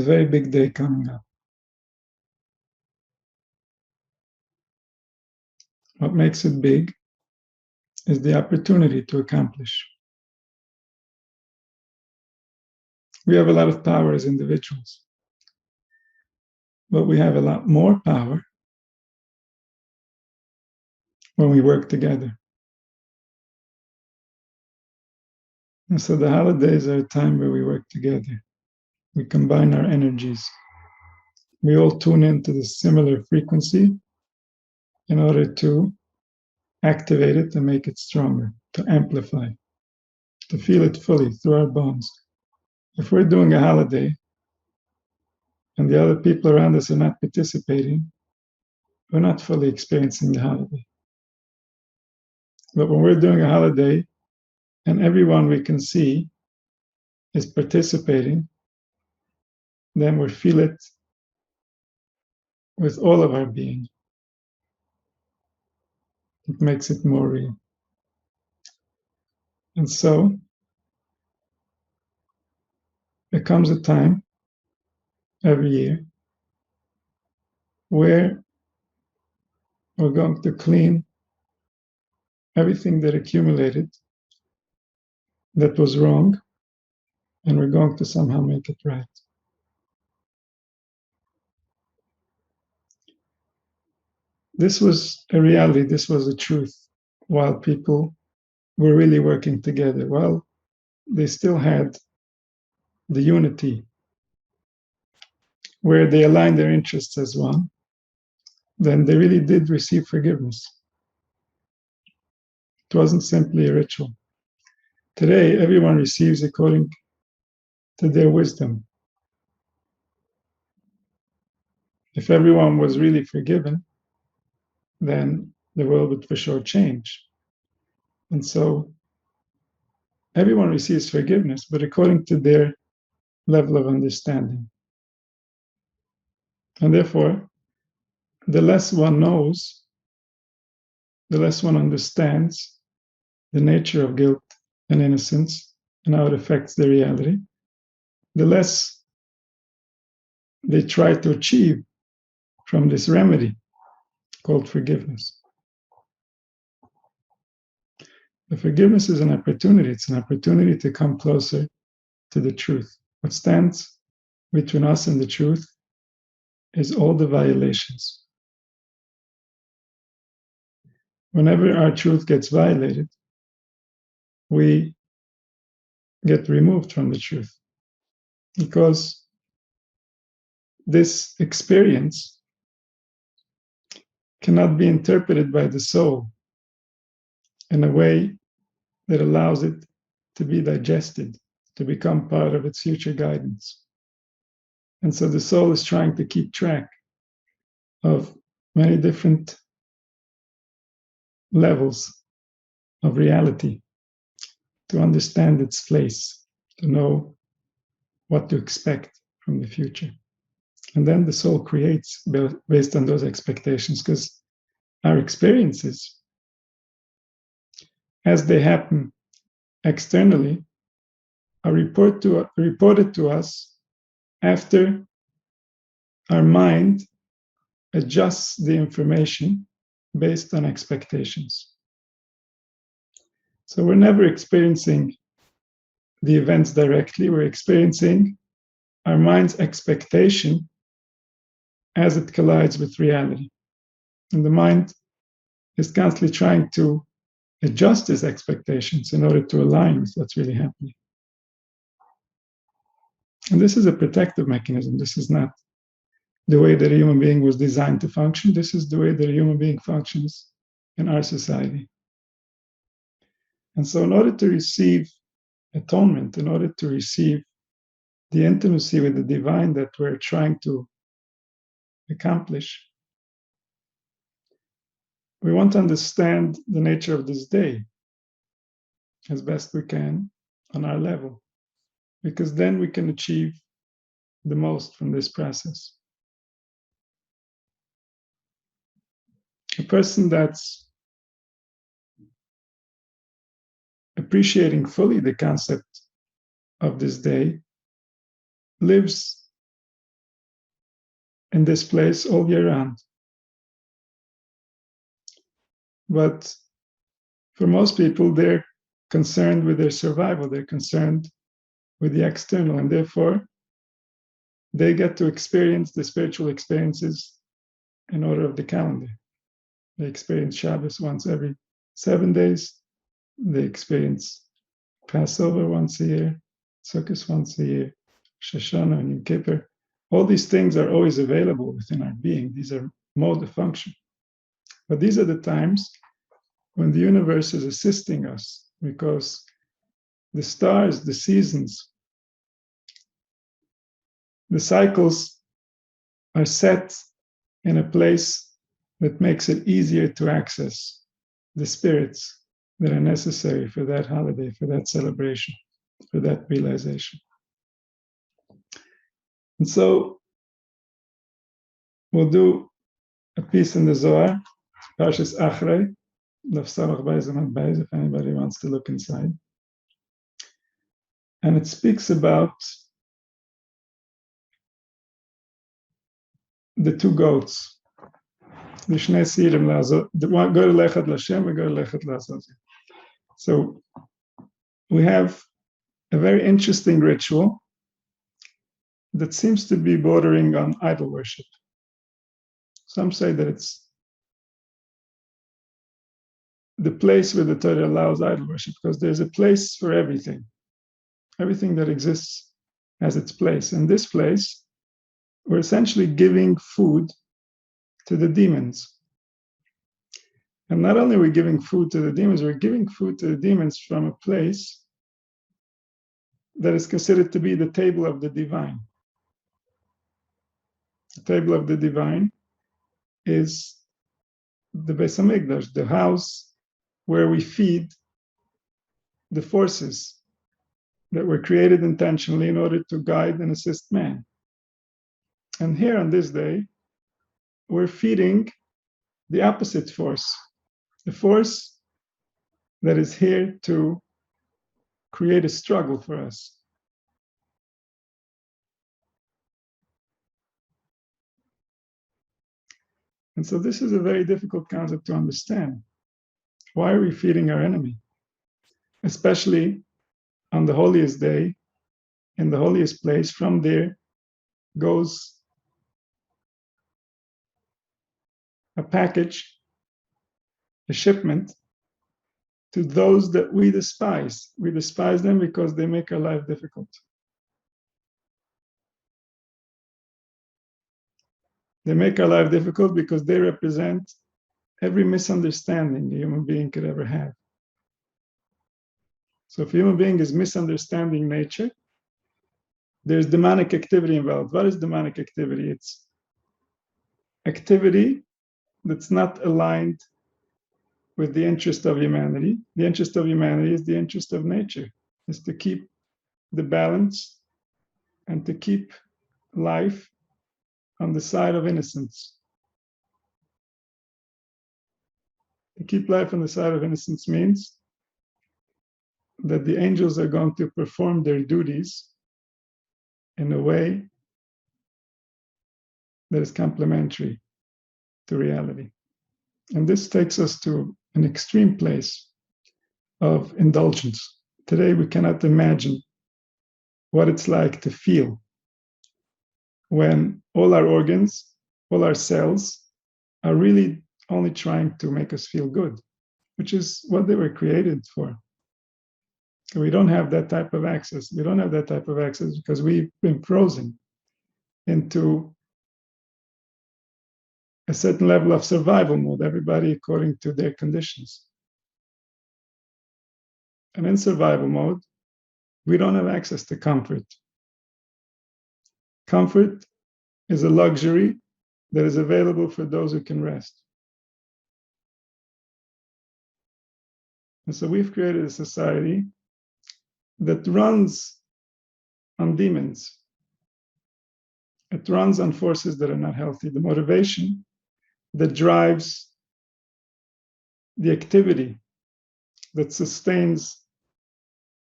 a very big day coming up. What makes it big is the opportunity to accomplish. We have a lot of power as individuals, but we have a lot more power when we work together. And so the holidays are a time where we work together. We combine our energies. We all tune into the similar frequency in order to activate it and make it stronger, to amplify, to feel it fully through our bones. If we're doing a holiday and the other people around us are not participating, we're not fully experiencing the holiday. But when we're doing a holiday and everyone we can see is participating, then we feel it with all of our being. It makes it more real. And so there comes a time every year where we're going to clean everything that accumulated that was wrong, and we're going to somehow make it right. This was a reality, this was a truth, while people were really working together. While they still had the unity where they aligned their interests as one, then they really did receive forgiveness. It wasn't simply a ritual. Today, everyone receives according to their wisdom. If everyone was really forgiven, then the world would for sure change. And so everyone receives forgiveness, but according to their level of understanding. And therefore, the less one knows, the less one understands the nature of guilt and innocence and how it affects the reality, the less they try to achieve from this remedy called forgiveness. The forgiveness is an opportunity. It's an opportunity to come closer to the truth. What stands between us and the truth is all the violations. Whenever our truth gets violated, we get removed from the truth, because this experience cannot be interpreted by the soul in a way that allows it to be digested, to become part of its future guidance. And so the soul is trying to keep track of many different levels of reality, to understand its place, to know what to expect from the future. And then the soul creates based on those expectations, because our experiences, as they happen externally, are reported to us after our mind adjusts the information based on expectations. So we're never experiencing the events directly, we're experiencing our mind's expectation as it collides with reality. And the mind is constantly trying to adjust its expectations in order to align with what's really happening. And this is a protective mechanism. This is not the way that a human being was designed to function. This is the way that a human being functions in our society. And so in order to receive atonement, in order to receive the intimacy with the divine that we're trying to accomplish, we want to understand the nature of this day as best we can on our level, because then we can achieve the most from this process. A person that's appreciating fully the concept of this day lives in this place all year round. But for most people, they're concerned with their survival, they're concerned with the external, and therefore they get to experience the spiritual experiences in order of the calendar. They experience Shabbos once every 7 days. They experience Passover once a year, Sukkot once a year, Shoshana and Yom Kippur. All these things are always available within our being. These are mode of function. But these are the times when the universe is assisting us, because the stars, the seasons, the cycles are set in a place that makes it easier to access the spirits that are necessary for that holiday, for that celebration, for that realization. And so we'll do a piece in the Zohar, Parshas Achrei, Daf Samach Beis Amud Beis, if anybody wants to look inside. And it speaks about the two goats, the Shnei Sirim Lazo, the one go to Lechat Lashem, we go to Lechat Lazazi. So we have a very interesting ritual that seems to be bordering on idol worship. Some say that it's the place where the Torah allows idol worship, because there's a place for everything. Everything that exists has its place. And this place, we're essentially giving food to the demons. And not only are we giving food to the demons, we're giving food to the demons from a place that is considered to be the table of the divine. The table of the divine is the Beis Hamikdash, the house where we feed the forces that were created intentionally in order to guide and assist man. And here on this day, we're feeding the opposite force, the force that is here to create a struggle for us. And so this is a very difficult concept to understand. Why are we feeding our enemy? Especially on the holiest day, in the holiest place. From there goes a package, a shipment, to those that we despise. We despise them because they make our life difficult. They make our life difficult because they represent every misunderstanding a human being could ever have. So if a human being is misunderstanding nature, there's demonic activity involved. What is demonic activity? It's activity that's not aligned with the interest of humanity. The interest of humanity is the interest of nature, is to keep the balance and to keep life on the side of innocence. To keep life on the side of innocence means that the angels are going to perform their duties in a way that is complementary to reality. And this takes us to an extreme place of indulgence. Today, we cannot imagine what it's like to feel when all our organs, all our cells are really only trying to make us feel good, which is what they were created for. We don't have that type of access. We don't have that type of access because we've been frozen into a certain level of survival mode, everybody according to their conditions. And in survival mode, we don't have access to comfort. Comfort is a luxury that is available for those who can rest. And so we've created a society that runs on demons. It runs on forces that are not healthy. The motivation that drives the activity that sustains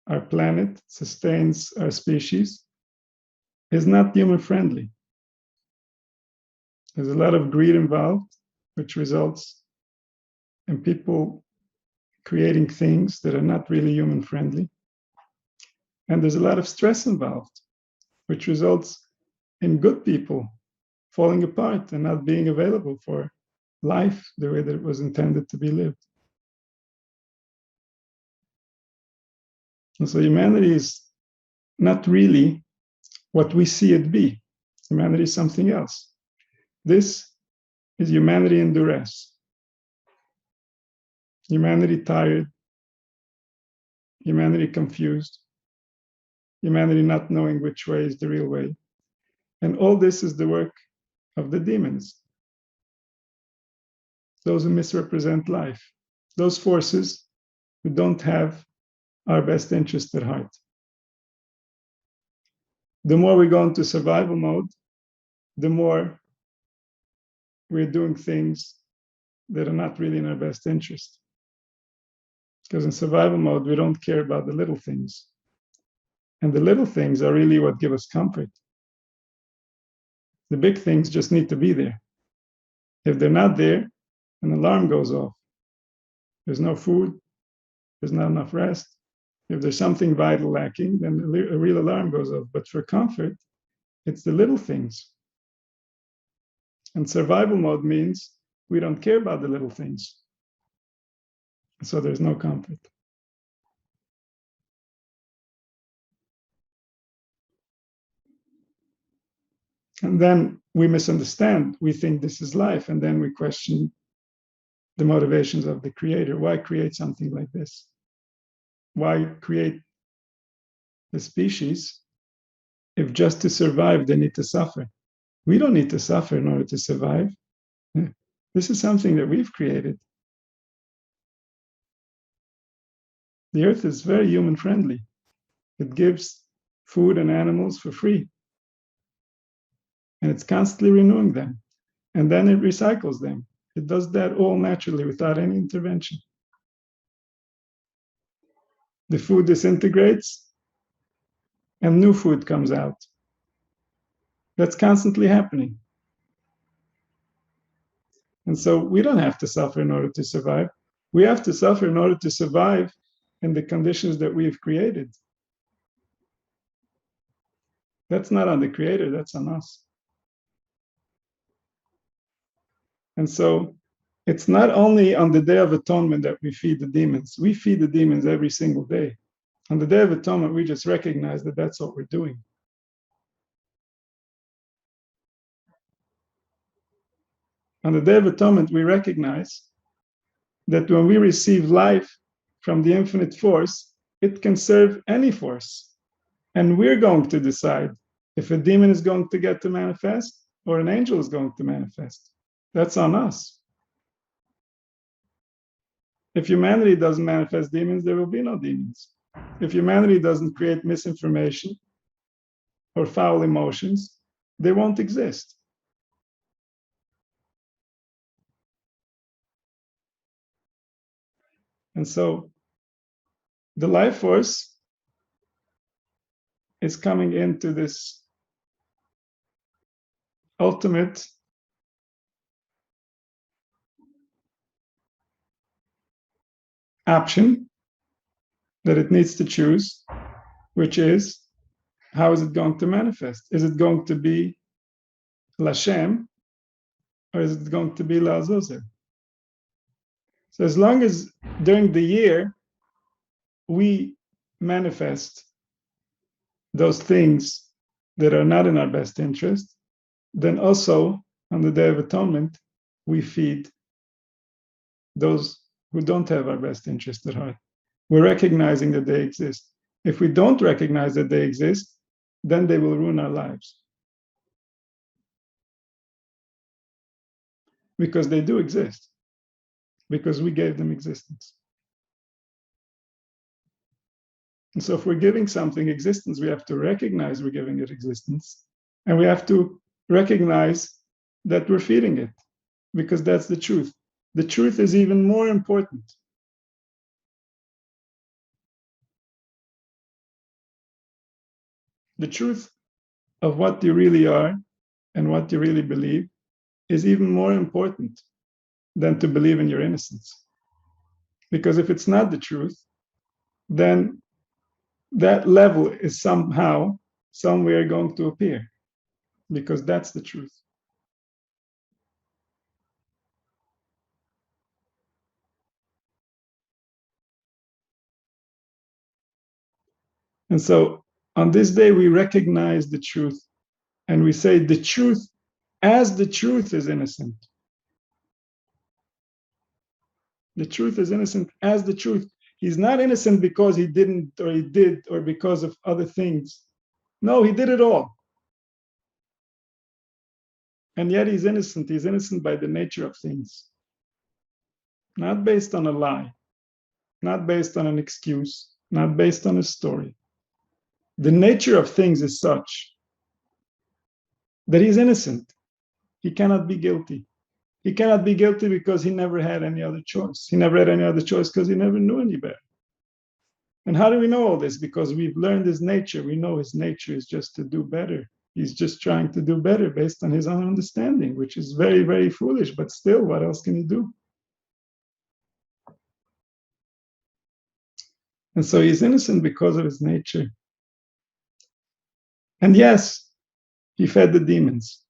our planet, sustains our species, is not human friendly. There's a lot of greed involved, which results in people creating things that are not really human friendly. And there's a lot of stress involved, which results in good people falling apart and not being available for life the way that it was intended to be lived. And so humanity is not really what we see it be. Humanity is something else. This is humanity in duress. Humanity tired. Humanity confused. Humanity not knowing which way is the real way. And all this is the work of the demons, those who misrepresent life, those forces who don't have our best interest at heart. The more we go into survival mode, the more we're doing things that are not really in our best interest. Because in survival mode, we don't care about the little things. And the little things are really what give us comfort. The big things just need to be there. If they're not there, an alarm goes off. There's no food, there's not enough rest. If there's something vital lacking, then a real alarm goes off. But for comfort, it's the little things. And survival mode means we don't care about the little things. So there's no comfort. And then we misunderstand. We think this is life. And then we question the motivations of the creator. Why create something like this? Why create the species if just to survive they need to suffer? We don't need to suffer in order to survive. This is something that we've created. The earth is very human friendly. It gives food and animals for free. And it's constantly renewing them. And then it recycles them. It does that all naturally without any intervention. The food disintegrates and new food comes out. That's constantly happening. And so we don't have to suffer in order to survive. We have to suffer in order to survive in the conditions that we've created. That's not on the creator, that's on us. And so it's not only on the Day of Atonement that we feed the demons. We feed the demons every single day. On the Day of Atonement, we just recognize that that's what we're doing. On the Day of Atonement, we recognize that when we receive life from the infinite force, it can serve any force. And we're going to decide if a demon is going to get to manifest or an angel is going to manifest. That's on us. If humanity doesn't manifest demons, there will be no demons. If humanity doesn't create misinformation or foul emotions, they won't exist. And so the life force is coming into this ultimate option that it needs to choose, which is, how is it going to manifest? Is it going to be Lashem or is it going to be La Azazel? So as long as during the year we manifest those things that are not in our best interest, then also on the Day of Atonement, we feed those who don't have our best interest at heart. We're recognizing that they exist. If we don't recognize that they exist, then they will ruin our lives. Because they do exist. Because we gave them existence. And so if we're giving something existence, we have to recognize we're giving it existence. And we have to recognize that we're feeding it. Because that's the truth. The truth is even more important. The truth of what you really are and what you really believe is even more important than to believe in your innocence. Because if it's not the truth, then that level is somehow, somewhere going to appear, because that's the truth. And so on this day, we recognize the truth and we say the truth as the truth is innocent. The truth is innocent as the truth. He's not innocent because he didn't or he did or because of other things. No, he did it all. And yet he's innocent. He's innocent by the nature of things. Not based on a lie, not based on an excuse, not based on a story. The nature of things is such that he's innocent. He cannot be guilty. He cannot be guilty because he never had any other choice. He never had any other choice because he never knew any better. And how do we know all this? Because we've learned his nature. We know his nature is just to do better. He's just trying to do better based on his own understanding, which is very, very foolish. But still, what else can he do? And so he's innocent because of his nature. And yes, he fed the demons.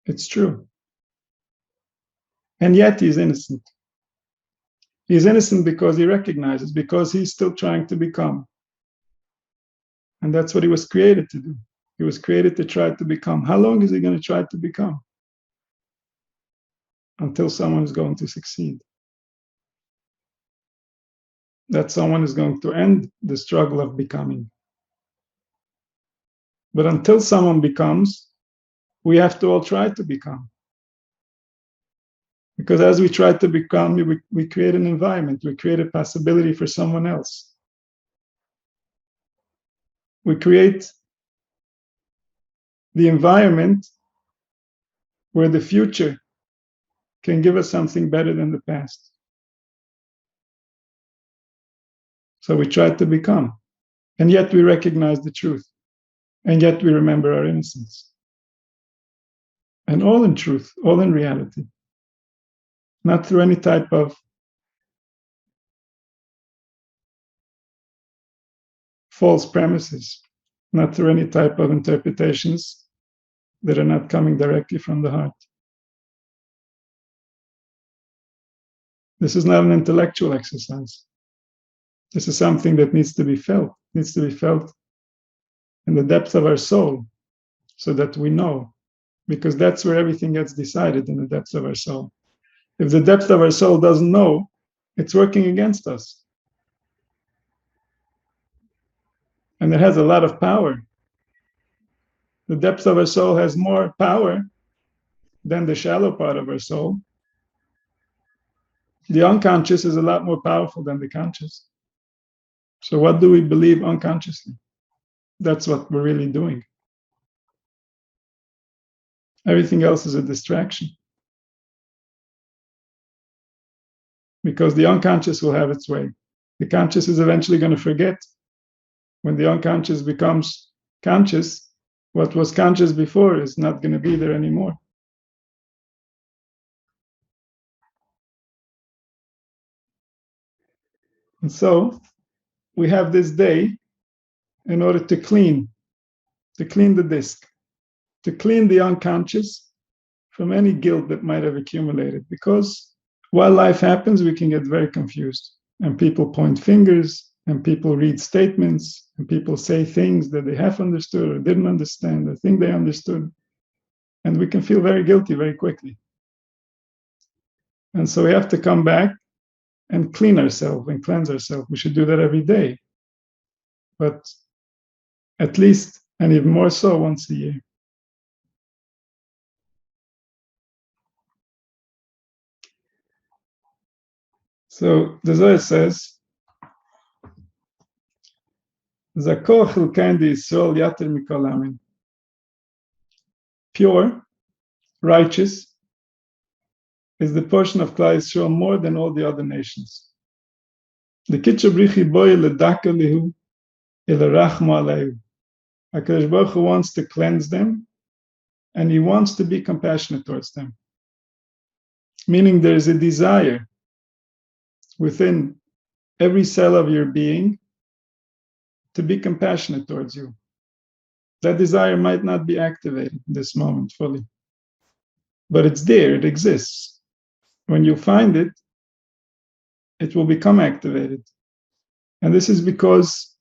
It's true. And yet he's innocent. He's innocent because he recognizes, because he's still trying to become. And that's what he was created to do. He was created to try to become. How long is he going to try to become? Until someone is going to succeed. That someone is going to end the struggle of becoming. But until someone becomes, we have to all try to become. Because as we try to become, we create an environment, we create a possibility for someone else. We create the environment where the future can give us something better than the past. So we try to become, and yet we recognize the truth, and yet we remember our innocence. And all in truth, all in reality, not through any type of false premises, not through any type of interpretations that are not coming directly from the heart. This is not an intellectual exercise. This is something that needs to be felt in the depth of our soul, so that we know, because that's where everything gets decided, in the depths of our soul. If the depth of our soul doesn't know, it's working against us. And it has a lot of power. The depth of our soul has more power than the shallow part of our soul. The unconscious is a lot more powerful than the conscious. So what do we believe unconsciously? That's what we're really doing. Everything else is a distraction. Because the unconscious will have its way. The conscious is eventually going to forget. When the unconscious becomes conscious, what was conscious before is not going to be there anymore. And so we have this day in order to clean the disc, to clean the unconscious from any guilt that might have accumulated. Because while life happens, we can get very confused, and people point fingers, and people read statements, and people say things that they have understood or didn't understand or think they understood, and we can feel very guilty very quickly. And so we have to come back and clean ourselves and cleanse ourselves. We should do that every day, but at least, and even more so, once a year. So the Zohar says, Zakor chilkein d'Yisrael yater mikol amin. Pure, righteous, is the portion of Klal Yisrael more than all the other nations. The kitchabrichi boy ledaka lihu ilarachma aleihu. HaKadosh Baruch Hu wants to cleanse them, and he wants to be compassionate towards them. meaning there is a desire within every cell of your being to be compassionate towards you. That desire might not be activated in this moment fully, but it's there, it exists. When you find it, it will become activated. And this is because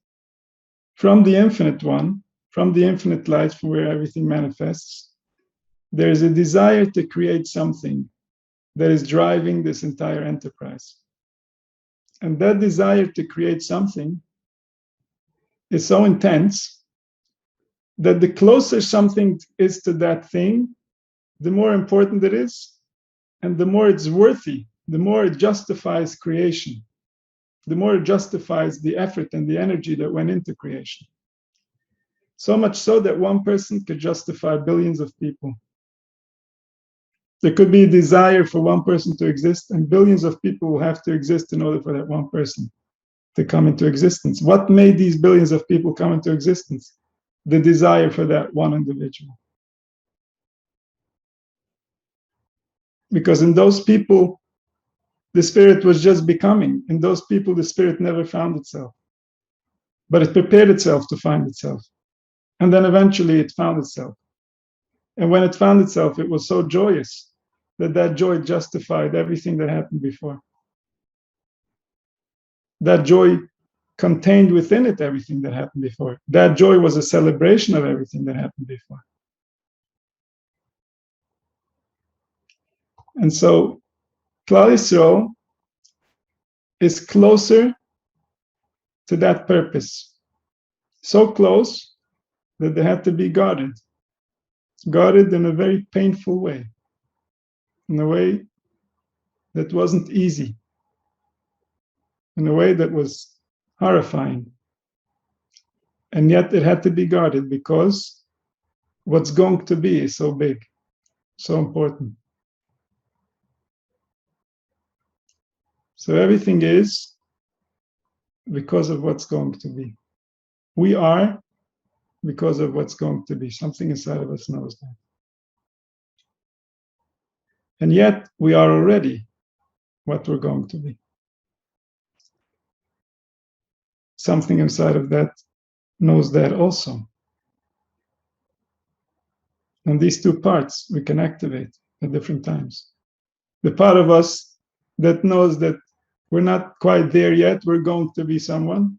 from the infinite one, from the infinite light from where everything manifests, there is a desire to create something that is driving this entire enterprise. And that desire to create something is so intense that the closer something is to that thing, the more important it is, and the more it's worthy, the more it justifies creation, the more it justifies the effort and the energy that went into creation. So much so that one person could justify billions of people. There could be a desire for one person to exist, and billions of people will have to exist in order for that one person to come into existence. What made these billions of people come into existence? The desire for that one individual. Because in those people, the spirit was just becoming. In those people, the spirit never found itself. But it prepared itself to find itself. And then eventually it found itself. And when it found itself, it was so joyous that that joy justified everything that happened before. That joy contained within it everything that happened before. That joy was a celebration of everything that happened before. And so Klal Yisrael is closer to that purpose. So close that they had to be guarded. Guarded in a very painful way. In a way that wasn't easy. In a way that was horrifying. And yet it had to be guarded because what's going to be is so big, so important. So everything is because of what's going to be. We are because of what's going to be. Something inside of us knows that. And yet we are already what we're going to be. Something inside of that knows that also. And these two parts we can activate at different times. The part of us that knows that we're not quite there yet, we're going to be someone.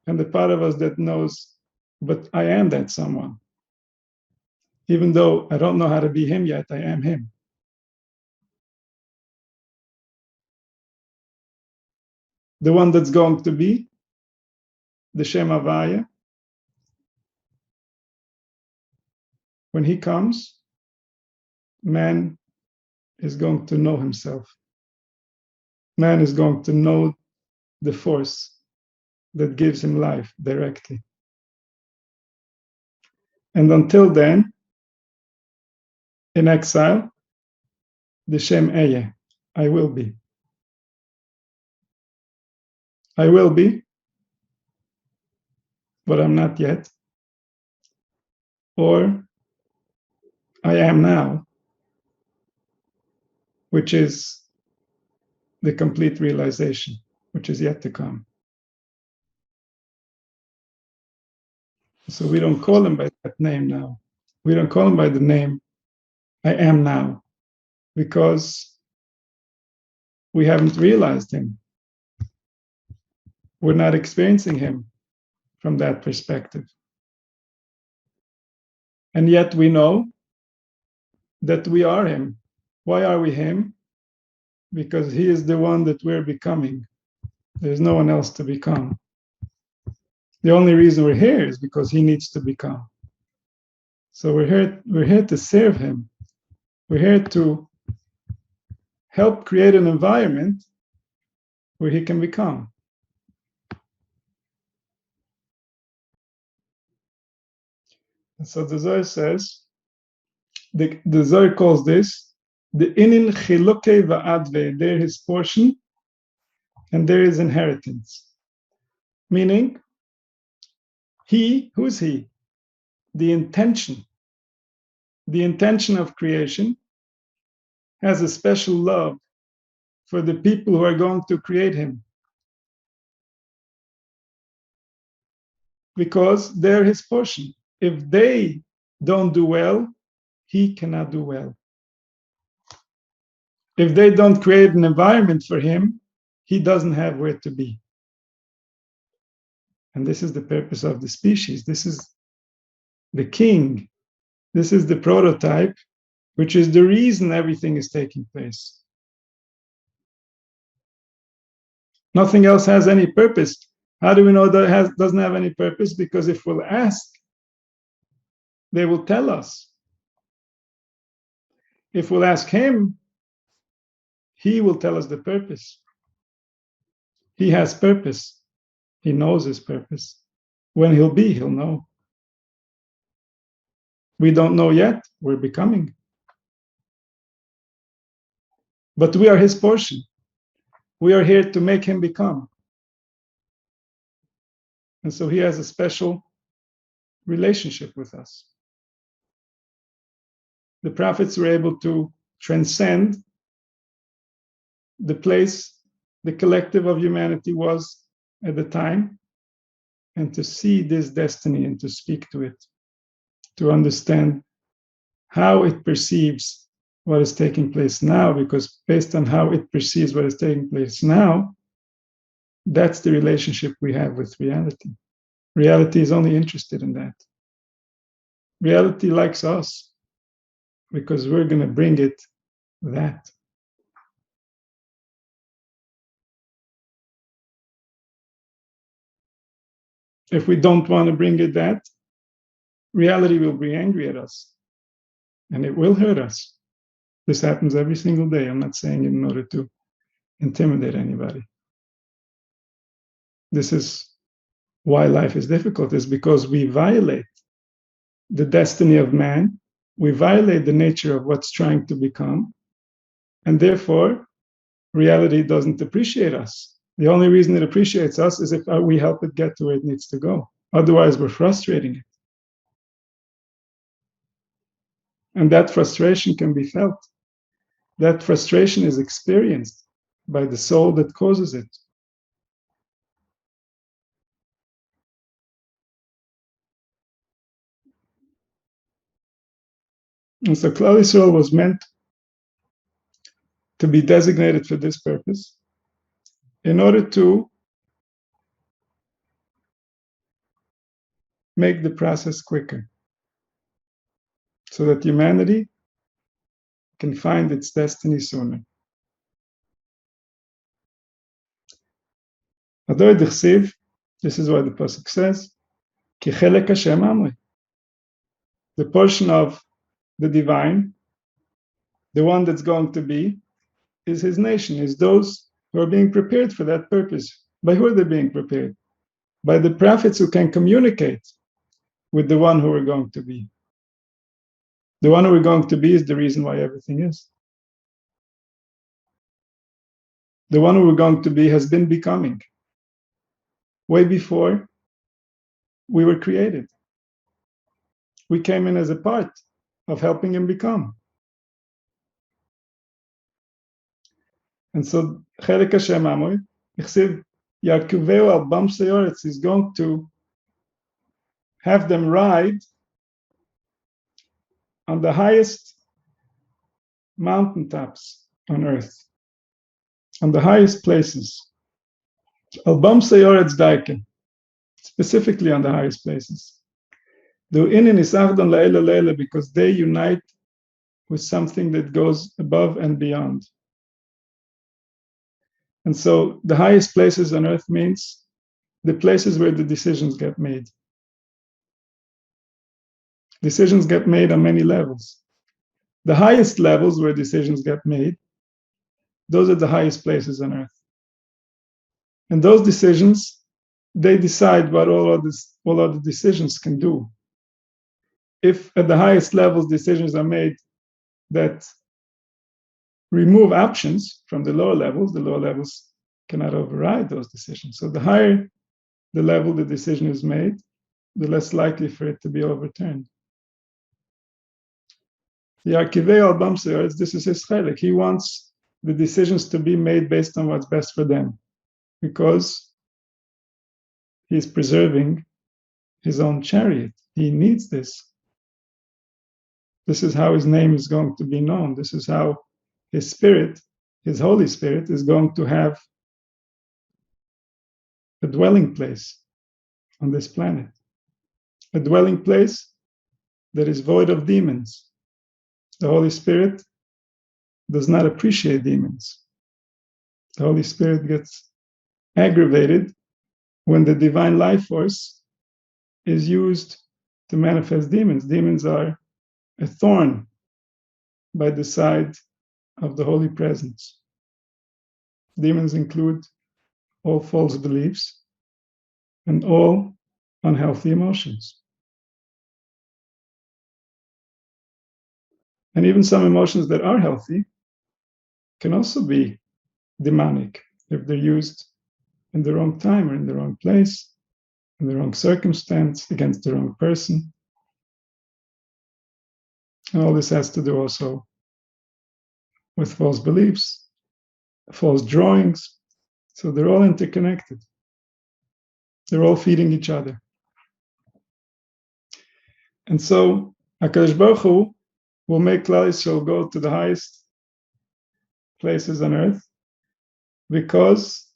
And the part of us that knows, but I am that someone. Even though I don't know how to be him yet, I am him. The one that's going to be, the Shem Havaya, when he comes, man is going to know himself. Man is going to know the force that gives him life directly. And until then, in exile, the Shem Eye, I will be. I will be, but I'm not yet. Or I am now, which is the complete realization, which is yet to come. So we don't call him by that name now. We don't call him by the name I am now, because we haven't realized him. We're not experiencing him from that perspective. And yet we know that we are him. Why are we him? Because he is the one that we're becoming. There's no one else to become. The only reason we're here is because he needs to become. So we're here to serve him. We're here to help create an environment where he can become. And so the Zohar says, the Zohar calls this the inin chiluke va'adve. There his portion and there is inheritance. Meaning, who's he? The intention of creation has a special love for the people who are going to create him. Because they're his portion. If they don't do well, he cannot do well. If they don't create an environment for him, he doesn't have where to be. And this is the purpose of the species. This is the king. This is the prototype, which is the reason everything is taking place. Nothing else has any purpose. How do we know that it doesn't have any purpose? Because if we'll ask, they will tell us. If we'll ask him, he will tell us the purpose. He has purpose. He knows his purpose. When he'll be, he'll know. We don't know yet. We're becoming. But we are his portion. We are here to make him become. And so he has a special relationship with us. The prophets were able to transcend the place the collective of humanity was at the time, and to see this destiny and to speak to it, to understand how it perceives what is taking place now, because based on how it perceives what is taking place now, that's the relationship we have with reality. Reality is only interested in that. Reality likes us because we're going to bring it that. If we don't want to bring it that, reality will be angry at us and it will hurt us. This happens every single day. I'm not saying it in order to intimidate anybody. This is why life is difficult, is because we violate the destiny of man, we violate the nature of what's trying to become, and therefore reality doesn't appreciate us. The only reason it appreciates us is if we help it get to where it needs to go. Otherwise, we're frustrating it. And that frustration can be felt. That frustration is experienced by the soul that causes it. And so Klal Yisrael was meant to be designated for this purpose in order to make the process quicker, so that humanity can find its destiny sooner. This is why the pasuk says, Ki chelek Hashem amri. The portion of the divine, the one that's going to be, is his nation, is those who are being prepared for that purpose. By who are they being prepared? By the prophets who can communicate with the one who we're going to be. The one who we're going to be is the reason why everything is. The one who we're going to be has been becoming way before we were created. We came in as a part of helping him become. And so, Chelek Hashem Amor, Ichsiv Yakuveu al Bam Seyoretz is going to have them ride on the highest mountaintops on earth, on the highest places. Al Bam Seyoretz Daike, specifically on the highest places. Because they unite with something that goes above and beyond. And so the highest places on earth means the places where the decisions get made. Decisions get made on many levels. The highest levels where decisions get made, those are the highest places on earth. And those decisions, they decide what all other decisions can do. If at the highest levels decisions are made that remove options from the lower levels cannot override those decisions. So the higher the level the decision is made, the less likely for it to be overturned. The Arkivei al Bam Seyoretz, this is his chelek. He wants the decisions to be made based on what's best for them, because he's preserving his own chariot. He needs this. This is how his name is going to be known. This is how his spirit, his Holy Spirit, is going to have a dwelling place on this planet. A dwelling place that is void of demons. The Holy Spirit does not appreciate demons. The Holy Spirit gets aggravated when the divine life force is used to manifest demons. Demons are a thorn by the side of the Holy Presence. Demons include all false beliefs and all unhealthy emotions. And even some emotions that are healthy can also be demonic if they're used in the wrong time or in the wrong place, in the wrong circumstance, against the wrong person. And all this has to do also with false beliefs, false drawings. So they're all interconnected. They're all feeding each other. And so HaKadosh Baruch Hu will make Klal Yisrael go to the highest places on earth because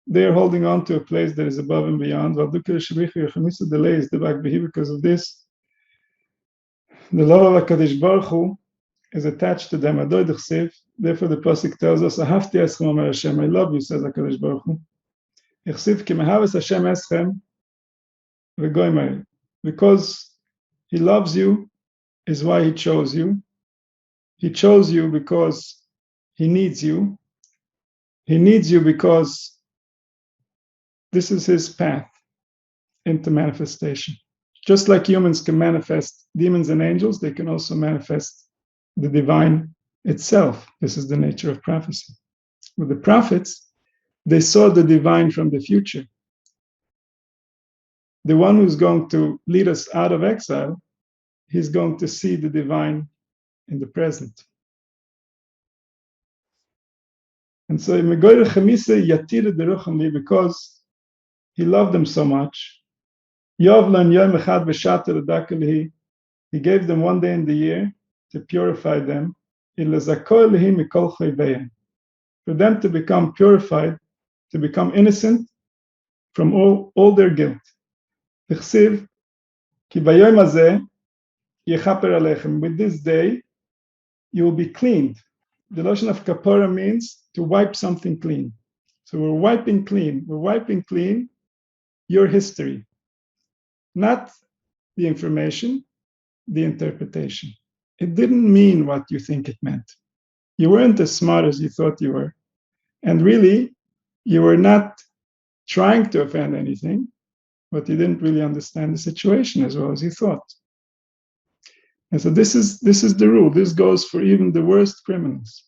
they are holding on to a place that is above and beyond. Because of this, the love of HaKadosh Baruch Hu is attached to them. Therefore, the pasuk tells us, "Ahavti eschem omer Hashem." I love you, says HaKadosh Baruch Hu. Ichsiv ki mehaves Hashem eschem v'goymer. Because He loves you is why He chose you. He chose you because He needs you. He needs you because this is His path into manifestation. Just like humans can manifest demons and angels, they can also manifest the divine itself. This is the nature of prophecy. With the prophets, they saw the divine from the future. The one who's going to lead us out of exile, he's going to see the divine in the present. And so, because he loved them so much, he gave them one day in the year to purify them, for them to become purified, to become innocent from all their guilt. With this day, you will be cleaned. The notion of kapara means to wipe something clean. So we're wiping clean your history, not the information, the interpretation. It didn't mean what you think it meant. You weren't as smart as you thought you were. And really, you were not trying to offend anything, but you didn't really understand the situation as well as you thought. And so this is the rule. This goes for even the worst criminals.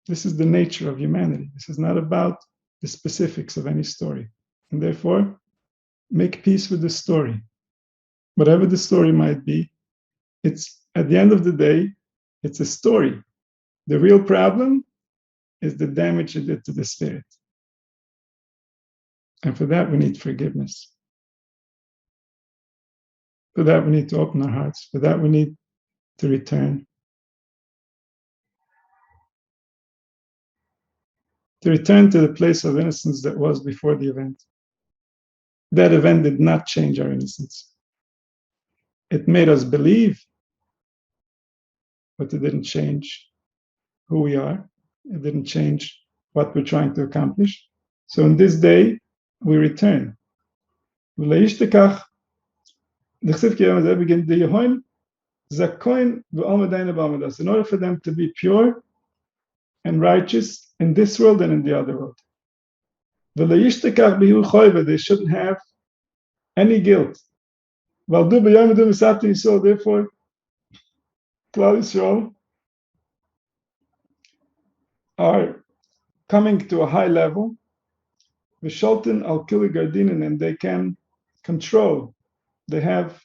This is the nature of humanity. This is not about the specifics of any story. And therefore, make peace with the story. Whatever the story might be, it's at the end of the day, it's a story. The real problem is the damage it did to the spirit. And for that, we need forgiveness. For that, we need to open our hearts. For that, we need to return. To return to the place of innocence that was before the event. That event did not change our innocence. It made us believe, but it didn't change who we are. It didn't change what we're trying to accomplish. So in this day, we return. In order for them to be pure and righteous in this world and in the other world. They shouldn't have any guilt. Therefore, Klal Yisrael are coming to a high level, Vishaltin al Kili Gardinin, and they can control, they have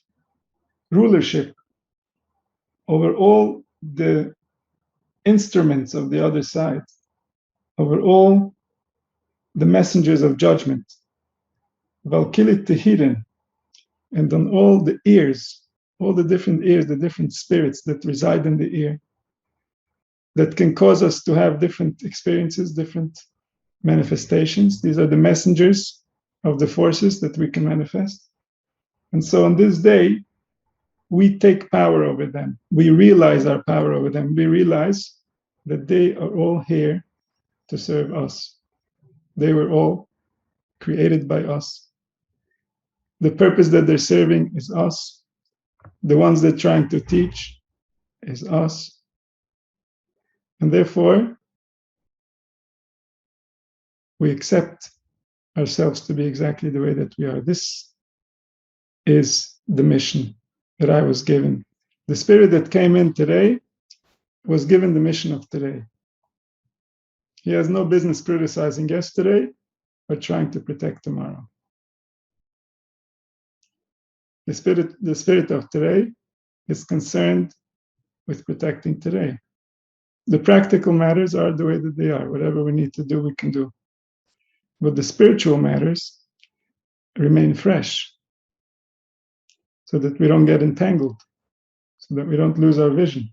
rulership over all the instruments of the other side, over all the messengers of judgment, Valkilit Tehirin, and on all the ears, all the different ears, the different spirits that reside in the ear, that can cause us to have different experiences, different manifestations. These are the messengers of the forces that we can manifest. And so on this day, we take power over them. We realize our power over them. We realize that they are all here to serve us. They were all created by us. The purpose that they're serving is us. The ones they're trying to teach is us. And therefore, we accept ourselves to be exactly the way that we are. This is the mission that I was given. The spirit that came in today was given the mission of today. He has no business criticizing yesterday or trying to protect tomorrow. The spirit of today is concerned with protecting today. The practical matters are the way that they are. Whatever we need to do, we can do. But the spiritual matters remain fresh so that we don't get entangled, so that we don't lose our vision.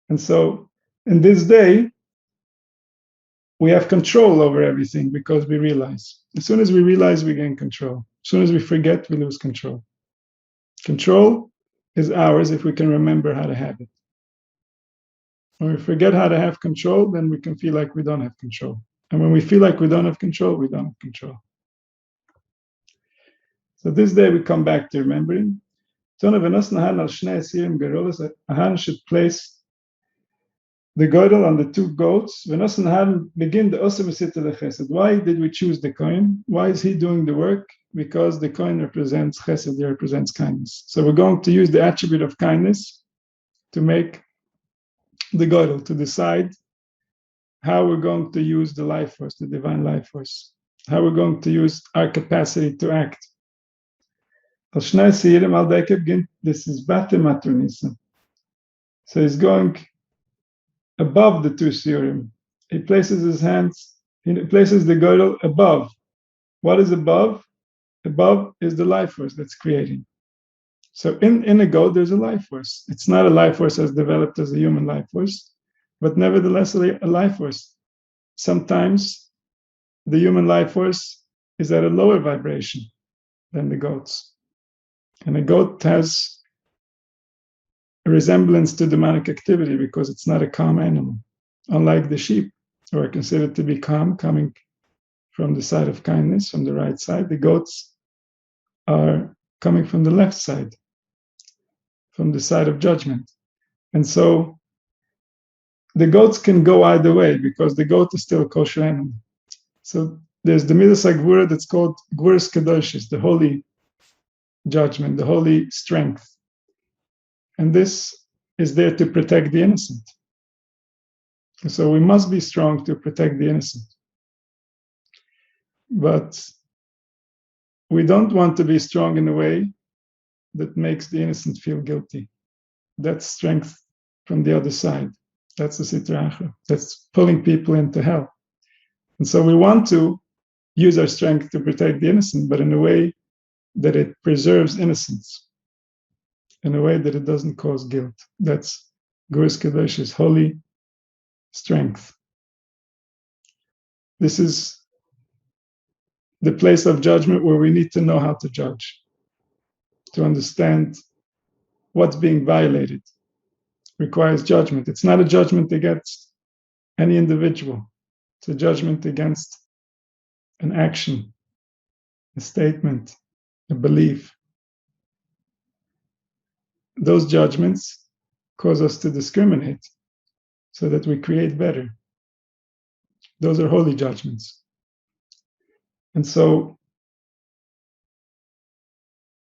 And so in this day, we have control over everything because we realize. As soon as we realize, we gain control. As soon as we forget, we lose control. Control is ours if we can remember how to have it. When we forget how to have control, then we can feel like we don't have control. And when we feel like we don't have control, we don't have control. So this day we come back to remembering. Ahan should place the girdle on the two goats. Begin the chesed. Why did we choose the Kohen? Why is he doing the work? Because the Kohen represents chesed, he represents kindness. So we're going to use the attribute of kindness to make the girdle, to decide how we're going to use the life force, the divine life force, how we're going to use our capacity to act. This is Bate Matronisa. So he's going above the two Siyurim. He places his hands, he places the girdle above. What is above? Above is the life force that's creating. So in a goat, there's a life force. It's not a life force as developed as a human life force, but nevertheless a life force. Sometimes the human life force is at a lower vibration than the goat's. And a goat has a resemblance to demonic activity because it's not a calm animal. Unlike the sheep, who are considered to be calm, coming from the side of kindness, from the right side, the goats are coming from the left side, from the side of judgment. And so the goats can go either way because the goat is still a kosher animal. So there's the Midas HaGvura that's called Gvuras Kadoshis, the holy judgment, the holy strength. And this is there to protect the innocent. So we must be strong to protect the innocent. But we don't want to be strong in a way that makes the innocent feel guilty. That's strength from the other side. That's the Sitra Achra. That's pulling people into hell. And so we want to use our strength to protect the innocent, but in a way that it preserves innocence, in a way that it doesn't cause guilt. That's Gvuras Kadosh's holy strength. This is the place of judgment where we need to know how to judge, to understand what's being violated. Requires judgment. It's not a judgment against any individual. It's a judgment against an action, a statement, a belief. Those judgments cause us to discriminate so that we create better. Those are holy judgments. And so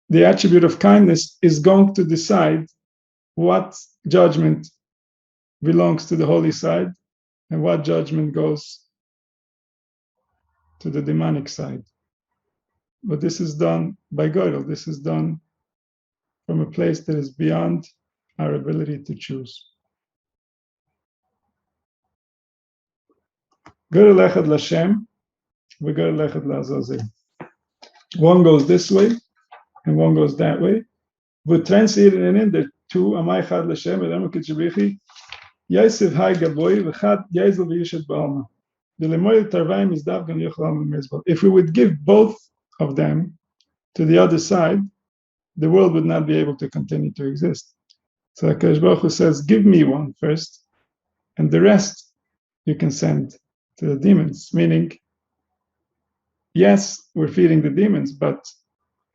the attribute of kindness is going to decide what judgment belongs to the holy side and what judgment goes to the demonic side. But this is done by Godel. This is done from a place that is beyond our ability to choose. Gur lechad l'Hashem, v'gur lechad l'Azazel. One goes this way, and one goes that way. But translated in the two, Amai chad l'Hashem, v'demu k'tshrichi, Yosef hai gavoy, v'chad Yazel v'yishet ba'alma. If we would give both of them to the other side, the world would not be able to continue to exist. So HaKadosh Baruch Hu says, give me one first, and the rest you can send to the demons. Meaning, yes, we're feeding the demons, but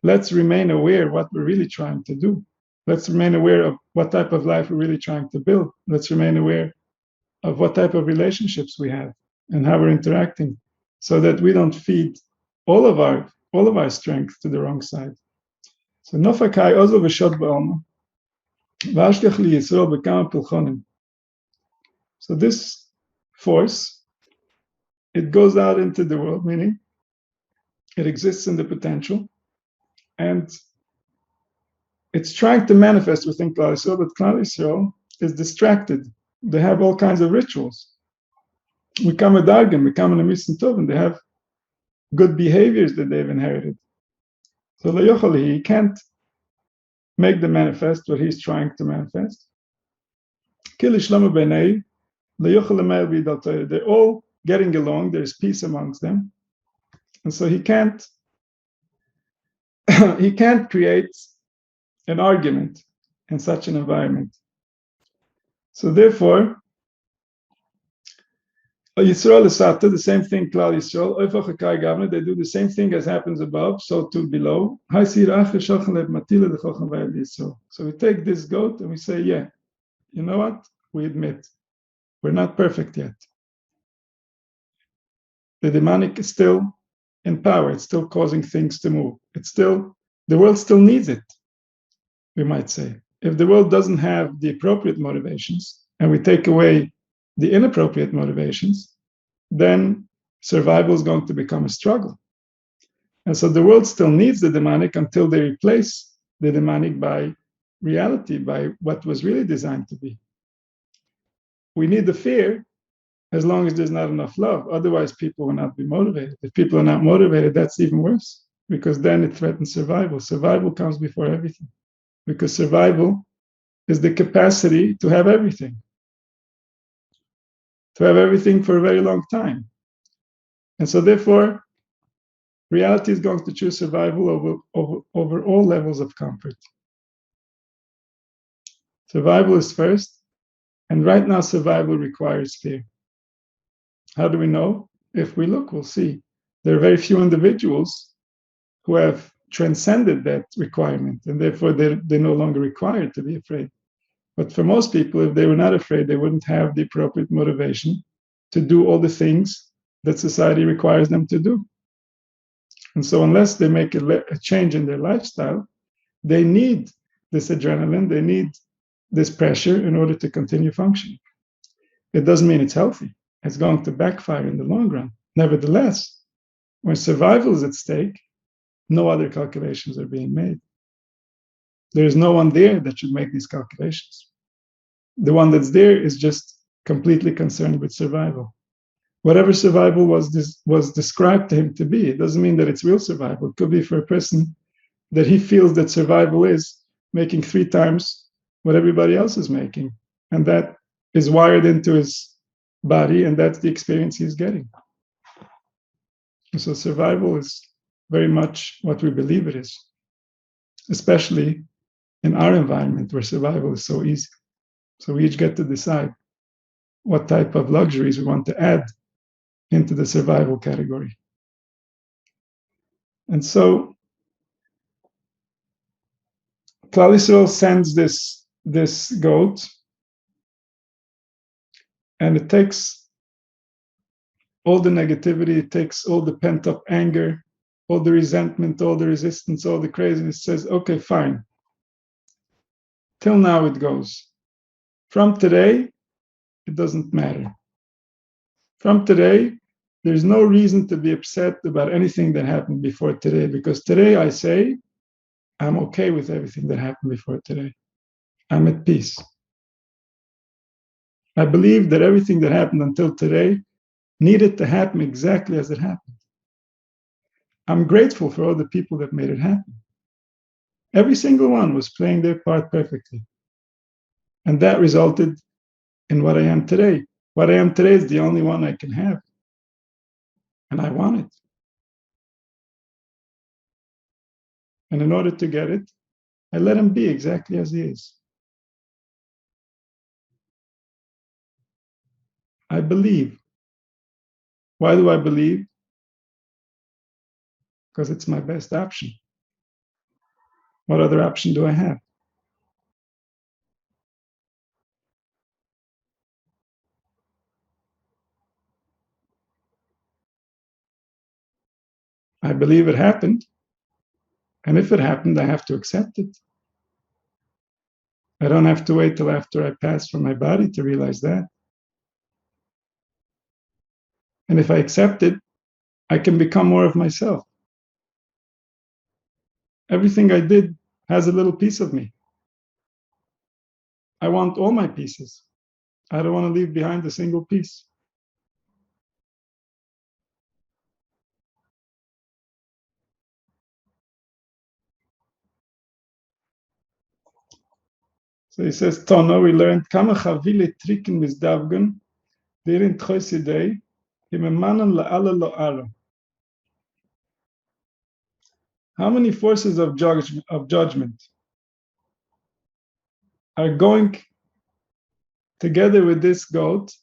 let's remain aware what we're really trying to do. Let's remain aware of what type of life we're really trying to build. Let's remain aware of what type of relationships we have and how we're interacting, so that we don't feed all of our strength to the wrong side. So Nofakai Ozo v'shot ba'alma v'ashkach li Yisrael b'kama pilchonim. So this force, it goes out into the world, meaning it exists in the potential, and it's trying to manifest within Klal Yisrael, but Klal Yisrael is distracted. They have all kinds of rituals. We come a dargan, we come in a mitzvah tov, and they have good behaviors that they've inherited. So he can't make them manifest what he's trying to manifest. They're all getting along, there's peace amongst them. And so he can't create an argument in such an environment. So therefore, Yisrael is Sata, the same thing, Klal Yisrael, they do the same thing as happens above, so too below. So we take this goat and we say, yeah, you know what? We admit, we're not perfect yet. The demonic is still in power, it's still causing things to move. The world still needs it, we might say. If the world doesn't have the appropriate motivations, and we take away the inappropriate motivations, then survival is going to become a struggle. And so the world still needs the demonic until they replace the demonic by reality, by what was really designed to be. We need the fear as long as there's not enough love. Otherwise, people will not be motivated. If people are not motivated, that's even worse, because then it threatens survival. Survival comes before everything, because survival is the capacity to have everything. To have everything for a very long time. And so therefore, reality is going to choose survival over all levels of comfort. Survival is first, and right now survival requires fear. How do we know? If we look, we'll see. There are very few individuals who have transcended that requirement, and therefore they're no longer required to be afraid. But for most people, if they were not afraid, they wouldn't have the appropriate motivation to do all the things that society requires them to do. And so unless they make a change in their lifestyle, they need this adrenaline, they need this pressure in order to continue functioning. It doesn't mean it's healthy. It's going to backfire in the long run. Nevertheless, when survival is at stake, no other calculations are being made. There is no one there that should make these calculations. The one that's there is just completely concerned with survival. Whatever survival was described to him to be, it doesn't mean that it's real survival. It could be for a person that he feels that survival is making 3 times what everybody else is making. And that is wired into his body, and that's the experience he's getting. And so survival is very much what we believe it is, especially in our environment where survival is so easy. So we each get to decide what type of luxuries we want to add into the survival category. And so Klal Yisrael sends this goat, and it takes all the negativity, it takes all the pent-up anger, all the resentment, all the resistance, all the craziness. It says, okay, fine. Till now it goes. From today, it doesn't matter. From today, there's no reason to be upset about anything that happened before today, because today I say, I'm okay with everything that happened before today. I'm at peace. I believe that everything that happened until today needed to happen exactly as it happened. I'm grateful for all the people that made it happen. Every single one was playing their part perfectly. And that resulted in what I am today. What I am today is the only one I can have. And I want it. And in order to get it, I let him be exactly as he is. I believe. Why do I believe? Because it's my best option. What other option do I have? I believe it happened. And if it happened, I have to accept it. I don't have to wait till after I pass from my body to realize that. And if I accept it, I can become more of myself. Everything I did has a little piece of me. I want all my pieces. I don't want to leave behind a single piece. So he says, Tono, we learned, Kama chavile trikin misdavgun, dirin tchosidei, himemanan la'ala lo'ara. How many forces of judgment are going together with this goat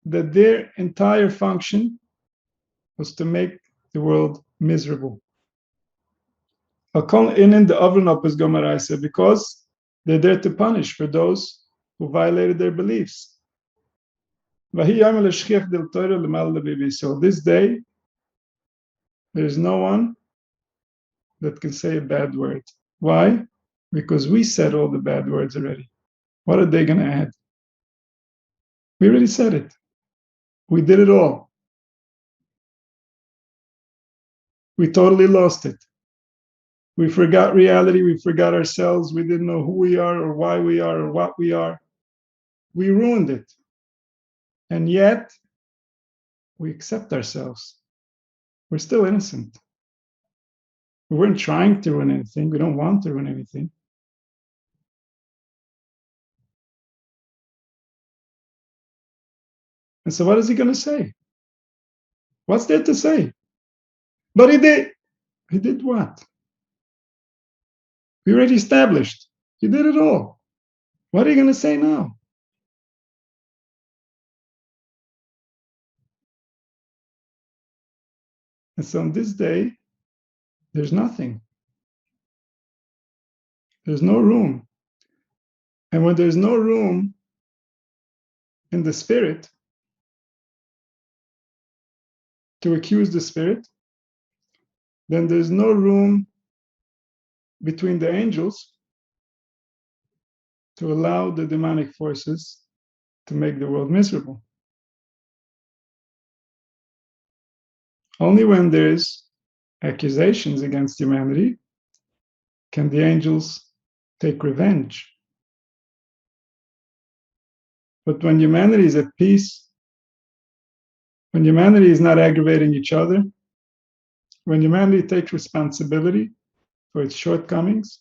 that their entire function was to make the world miserable? Because they're there to punish for those who violated their beliefs. So this day, there's no one that can say a bad word. Why? Because we said all the bad words already. What are they going to add? We already said it. We did it all. We totally lost it. We forgot reality. We forgot ourselves. We didn't know who we are or why we are or what we are. We ruined it. And yet, we accept ourselves. We're still innocent. We weren't trying to ruin anything. We don't want to ruin anything. And so what is he going to say? What's there to say? But he did. He did what? We already established. He did it all. What are you going to say now? And so on this day, there's nothing. There's no room. And when there's no room in the spirit to accuse the spirit, then there's no room between the angels to allow the demonic forces to make the world miserable. Only when there's accusations against humanity can the angels take revenge. But when humanity is at peace, when humanity is not aggravating each other, when humanity takes responsibility for its shortcomings,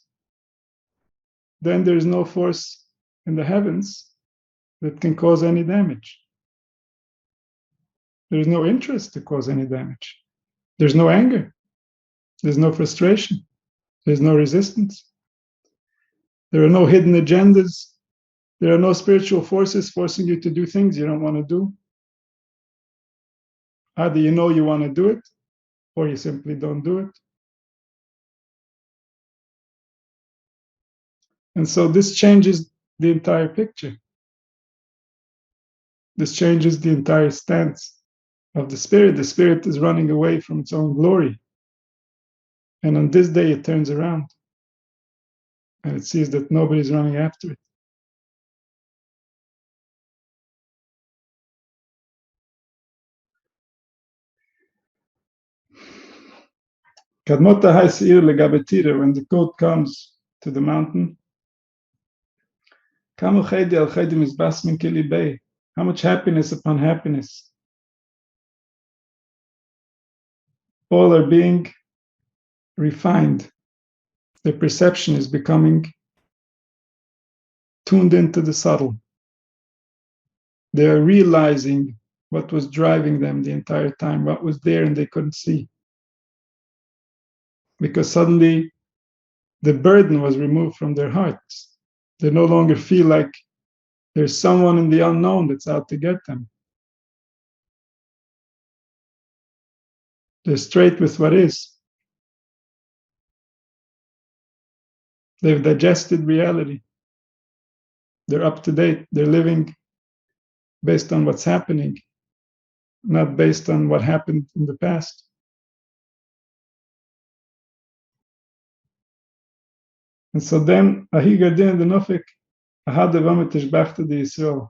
then there's no force in the heavens that can cause any damage. There's no interest to cause any damage. There's no anger. There's no frustration. There's no resistance. There are no hidden agendas. There are no spiritual forces forcing you to do things you don't want to do. Either you know you want to do it, or you simply don't do it. And so this changes the entire picture. This changes the entire stance of the spirit. The spirit is running away from its own glory. And on this day, it turns around and it sees that nobody's running after it. Kadmota Haisir Legabetira, when the goat comes to the mountain, how much happiness upon happiness. all are being refined. Their perception is becoming tuned into the subtle. They are realizing what was driving them the entire time, what was there and they couldn't see. Because suddenly the burden was removed from their hearts. They no longer feel like there's someone in the unknown that's out to get them. They're straight with what is. They've digested reality. They're up to date. They're living based on what's happening, not based on what happened in the past. And so then, Ahi Gardin the Nufik, Ahad Vamitish Bachta de Yisrael.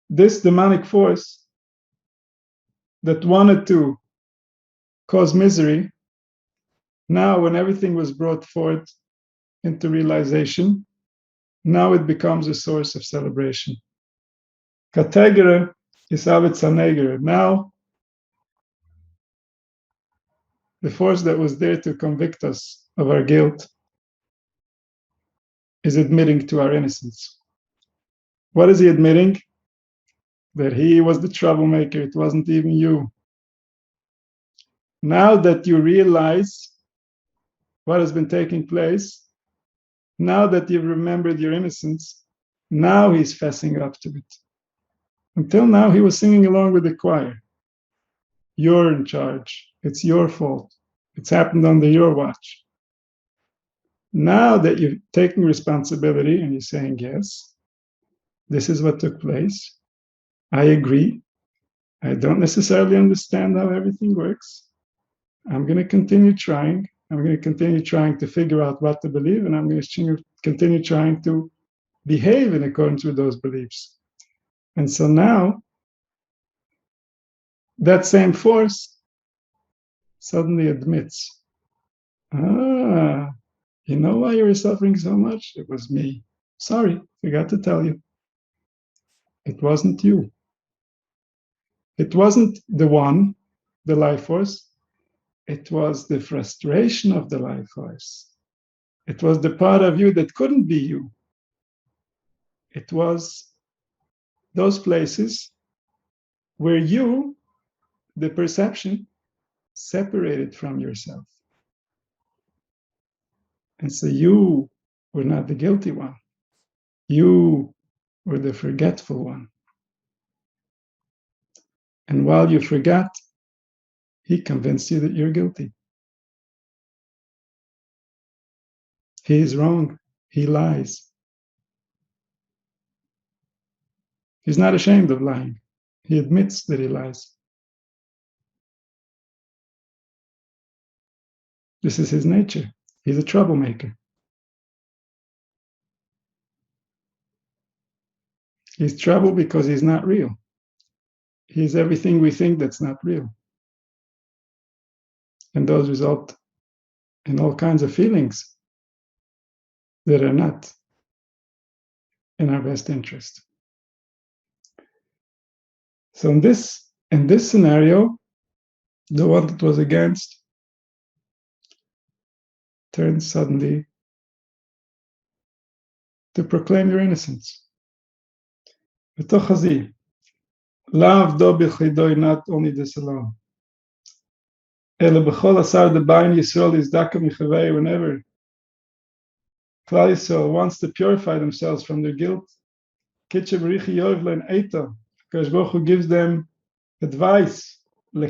This demonic force that wanted to cause misery, now when everything was brought forth into realization, now it becomes a source of celebration. Kategere is Avet Sanegere. Now, the force that was there to convict us of our guilt is admitting to our innocence. What is he admitting? That he was the troublemaker. It wasn't even you. Now that you realize what has been taking place, now that you've remembered your innocence, now he's fessing up to it. Until now, he was singing along with the choir. You're in charge. It's your fault. It's happened under your watch. Now that you're taking responsibility and you're saying, yes, this is what took place. I agree. I don't necessarily understand how everything works. I'm going to continue trying. I'm going to continue trying to figure out what to believe, and I'm going to continue trying to behave in accordance with those beliefs. And so now, that same force suddenly admits, you know why you were suffering so much? It was me. Sorry, forgot to tell you. It wasn't you. It wasn't the one, the life force. It was the frustration of the life force. It was the part of you that couldn't be you. It was those places where you, the perception, separated from yourself. And so you were not the guilty one. You were the forgetful one. And while you forgot, he convinced you that you're guilty. He is wrong. He lies. He's not ashamed of lying. He admits that he lies. This is his nature. He's a troublemaker. He's trouble because he's not real. He's everything we think that's not real. And those result in all kinds of feelings that are not in our best interest. So in this scenario, the one that was against turns suddenly to proclaim your innocence. Not only this alone. Whenever Klal Yisrael wants to purify themselves from their guilt, Kadosh Baruch Hu gives them advice, to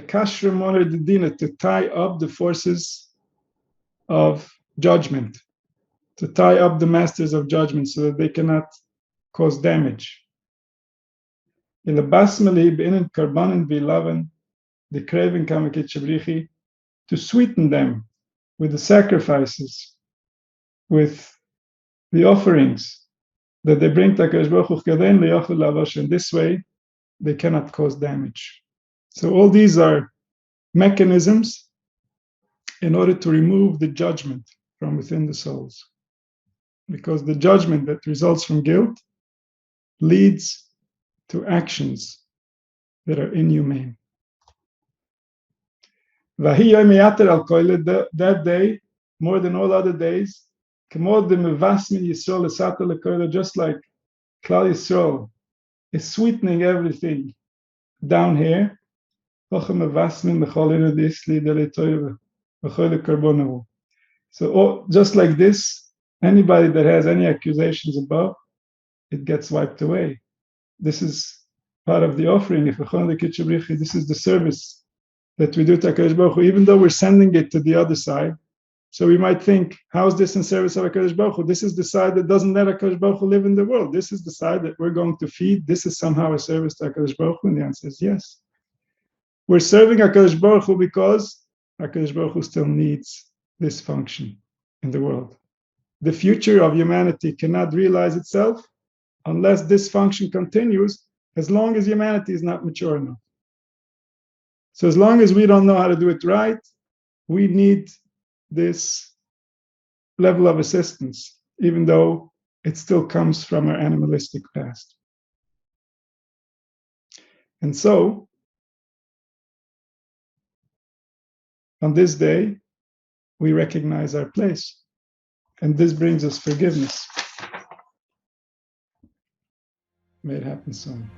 tie up the forces of judgment, to tie up the masters of judgment so that they cannot cause damage. To sweeten them with the sacrifices, with the offerings that they bring to HaKadosh Baruch Hu, and this way they cannot cause damage. So all these are mechanisms in order to remove the judgment from within the souls. Because the judgment that results from guilt leads to actions that are inhumane. That day, more than all other days, just like Klal Yisrael is sweetening everything down here. So just like this, anybody that has any accusations above, it gets wiped away. This is part of the offering. This is the service that we do to HaKadosh Baruch Hu, even though we're sending it to the other side. So we might think, how is this in service of HaKadosh Baruch Hu? This is the side that doesn't let HaKadosh Baruch Hu live in the world. This is the side that we're going to feed. This is somehow a service to HaKadosh Baruch Hu. And the answer is yes. We're serving HaKadosh Baruch Hu because HaKadosh Baruch Hu still needs this function in the world. The future of humanity cannot realize itself unless this function continues, as long as humanity is not mature enough. So as long as we don't know how to do it right, we need this level of assistance, even though it still comes from our animalistic past. And so, on this day, we recognize our place. And this brings us forgiveness. May it happen soon.